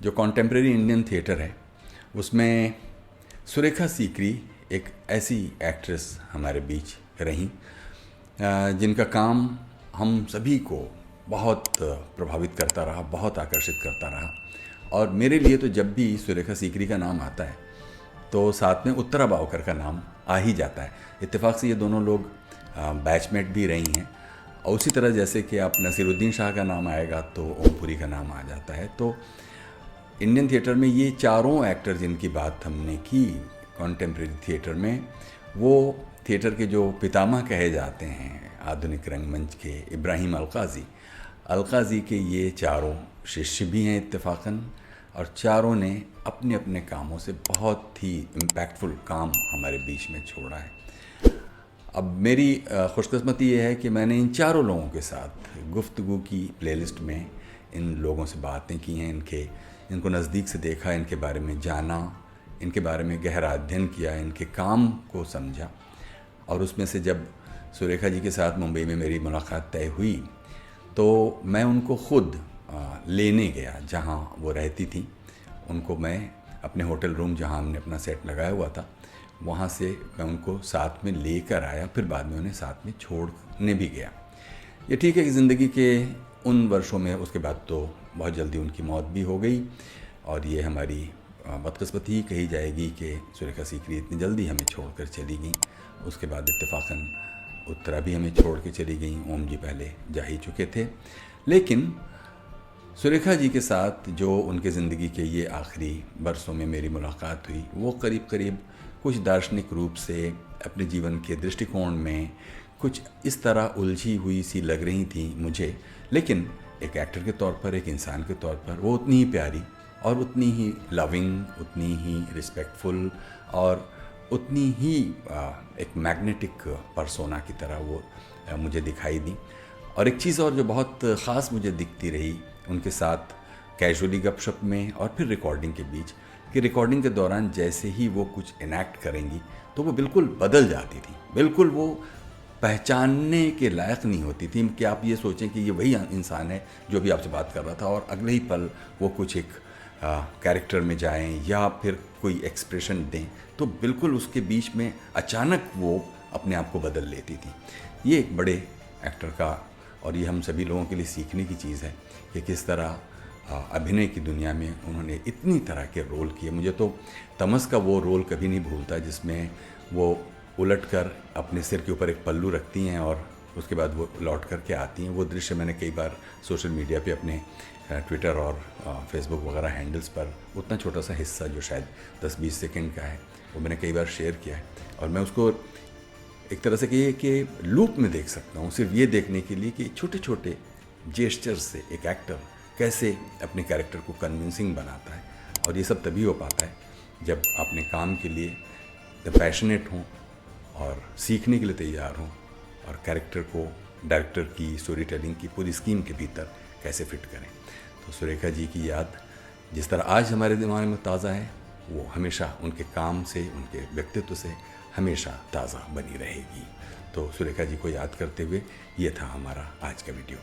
जो contemporary Indian theatre है उसमें सुरेखा सीकरी एक ऐसी एक्ट्रेस हमारे बीच रहीं जिनका काम हम सभी को बहुत प्रभावित करता रहा, बहुत आकर्षित करता रहा। और मेरे लिए तो जब भी सुरेखा सीकरी का नाम आता है तो साथ में उत्तरा बावकर का नाम आ ही जाता है। इत्तेफाक से ये दोनों लोग बैचमेट भी रही हैं। और उसी तरह जैसे कि आप नसीरुद्दीन शाह का नाम आएगा तो ओमपुरी का नाम आ जाता है। तो इंडियन थिएटर में ये चारों एक्टर जिनकी बात हमने की कॉन्टेम्प्रेरी थिएटर में, वो थिएटर के जो पितामह कहे जाते हैं आधुनिक रंगमंच के, इब्राहिम अलकाज़ी के ये चारों शिष्य भी हैं इत्तेफाकन। और चारों ने अपने अपने कामों से बहुत ही इम्पैक्टफुल काम हमारे बीच में छोड़ा है। अब मेरी खुशकिस्मती ये है कि मैंने इन चारों लोगों के साथ गुफ्तगू की प्लेलिस्ट में इन लोगों से बातें की हैं, इनको नज़दीक से देखा, इनके बारे में जाना, इनके बारे में गहरा अध्ययन किया, इनके काम को समझा। और उसमें से जब सुरेखा जी के साथ मुंबई में मेरी मुलाकात तय हुई तो मैं उनको खुद लेने गया जहाँ वो रहती थी। उनको मैं अपने होटल रूम जहाँ हमने अपना सेट लगाया हुआ था वहाँ से मैं उनको साथ में लेकर आया, फिर बाद में उन्हें साथ में छोड़ने भी गया। ये ठीक है कि ज़िंदगी के उन वर्षों में उसके बाद तो बहुत जल्दी उनकी मौत भी हो गई और ये हमारी बदकिस्मती ही कही जाएगी कि सुरेखा सीकरी इतनी जल्दी हमें छोड़कर चली गई। उसके बाद इत्तेफाकन उत्तरा भी हमें छोड़ के चली गई, ओम जी पहले जा ही चुके थे। लेकिन सुरेखा जी के साथ जो उनके ज़िंदगी के ये आखिरी बरसों में मेरी मुलाकात हुई वो करीब करीब कुछ दार्शनिक रूप से अपने जीवन के दृष्टिकोण में कुछ इस तरह उलझी हुई सी लग रही थी मुझे, लेकिन एक एक्टर के तौर पर, एक इंसान के तौर पर वो उतनी ही प्यारी और उतनी ही लविंग, उतनी ही रिस्पेक्टफुल और उतनी ही एक मैग्नेटिक पर्सोना की तरह वो मुझे दिखाई दी। और एक चीज़ और जो बहुत ख़ास मुझे दिखती रही उनके साथ कैजुअली गपशप में और फिर रिकॉर्डिंग के बीच, कि रिकॉर्डिंग के दौरान जैसे ही वो कुछ इनैक्ट करेंगी तो वो बिल्कुल बदल जाती थी, बिल्कुल वो पहचानने के लायक नहीं होती थी कि आप ये सोचें कि ये वही इंसान है जो भी आपसे बात कर रहा था और अगले ही पल वो कुछ एक कैरेक्टर में जाएं या फिर कोई एक्सप्रेशन दें तो बिल्कुल उसके बीच में अचानक वो अपने आप को बदल लेती थी। ये एक बड़े एक्टर का और ये हम सभी लोगों के लिए सीखने की चीज़ है कि किस तरह अभिनय की दुनिया में उन्होंने इतनी तरह के रोल किए। मुझे तो तमस का वो रोल कभी नहीं भूलता जिसमें वो उलटकर अपने सिर के ऊपर एक पल्लू रखती हैं और उसके बाद वो लौट कर के आती हैं। वो दृश्य मैंने कई बार सोशल मीडिया पे अपने ट्विटर और फेसबुक वगैरह हैंडल्स पर, उतना छोटा सा हिस्सा जो शायद 10-20 सेकंड का है, वो मैंने कई बार शेयर किया है और मैं उसको एक तरह से कि लूप में देख सकता हूँ, सिर्फ ये देखने के लिए कि छोटे छोटे जेस्चर्स से एक एक्टर कैसे अपने कैरेक्टर को कन्विंसिंग बनाता है। और ये सब तभी हो पाता है जब अपने काम के लिए पैशनेट हों और सीखने के लिए तैयार हों और कैरेक्टर को डायरेक्टर की स्टोरी टेलिंग की पूरी स्कीम के भीतर कैसे फिट करें। तो सुरेखा जी की याद जिस तरह आज हमारे दिमाग में ताज़ा है वो हमेशा उनके काम से, उनके व्यक्तित्व से हमेशा ताज़ा बनी रहेगी। तो सुरेखा जी को याद करते हुए ये था हमारा आज का वीडियो।